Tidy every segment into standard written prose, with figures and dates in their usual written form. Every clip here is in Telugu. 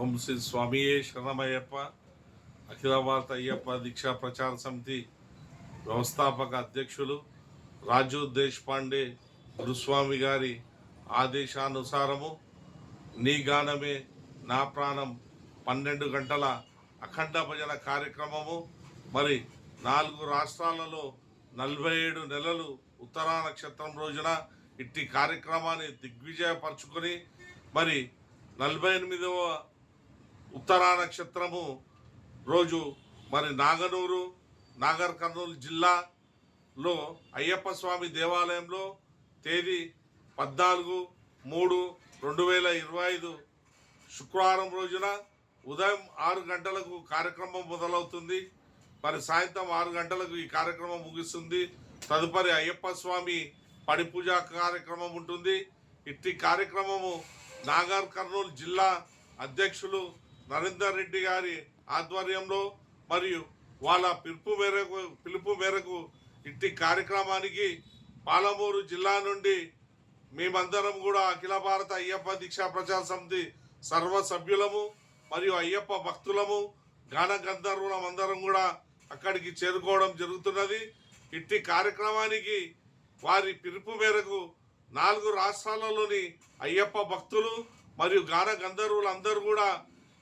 ఓం శ్రీ స్వామియే శరణమయ్యప్ప. అఖిల భారత అయ్యప్ప దీక్షా ప్రచార సమితి వ్యవస్థాపక అధ్యక్షులు రాజు దేశపాండే గురుస్వామి గారి ఆదేశానుసారము నీ గానమే నా ప్రాణం 12 గంటల అఖండ భజన కార్యక్రమము మరి 4 రాష్ట్రాలలో 47 నెలలు ఉత్తరా నక్షత్రం రోజున ఇట్టి కార్యక్రమాన్ని దిగ్విజయపరచుకొని మరి 48వ ఉత్తరా నక్షత్రము రోజు మరి నాగర్ కర్నూలు జిల్లాలో అయ్యప్ప స్వామి దేవాలయంలో తేదీ 14/3/2025 శుక్రవారం రోజున ఉదయం 6 గంటలకు కార్యక్రమం మొదలవుతుంది. మరి సాయంత్రం 6 గంటలకు ఈ కార్యక్రమం ముగిస్తుంది. తదుపరి అయ్యప్ప స్వామి పడి పూజ కార్యక్రమం ఉంటుంది. ఇట్టి కార్యక్రమము నాగర్ కర్నూలు జిల్లా అధ్యక్షులు నరేందర్ రెడ్డి గారి ఆధ్వర్యంలో మరియు వాళ్ళ పిలుపు మేరకు ఇట్టి కార్యక్రమానికి పాలమూరు జిల్లా నుండి మేమందరం కూడా అఖిల భారత అయ్యప్ప దీక్షా ప్రచార సమితి సర్వ సభ్యులము మరియు అయ్యప్ప భక్తులము గాన గంధర్వులం అందరం కూడా అక్కడికి చేరుకోవడం జరుగుతున్నది. ఇట్టి కార్యక్రమానికి వారి పిలుపు మేరకు 4 రాష్ట్రాలలోని అయ్యప్ప భక్తులు మరియు గాన గంధర్వులు అందరూ కూడా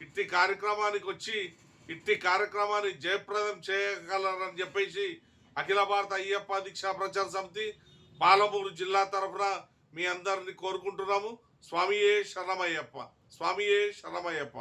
ఇట్టి కార్యక్రమానికి వచ్చి ఇట్టి కార్యక్రమాన్ని జయప్రదం చేయగలరని చెప్పేసి అఖిల భారత అయ్యప్ప దీక్షా ప్రచార సమితి పాలమూరు జిల్లా తరఫున మీ అందరిని కోరుకుంటున్నాము. స్వామియే శరణమయ్యప్ప, స్వామియే శరణమయ్యప్ప.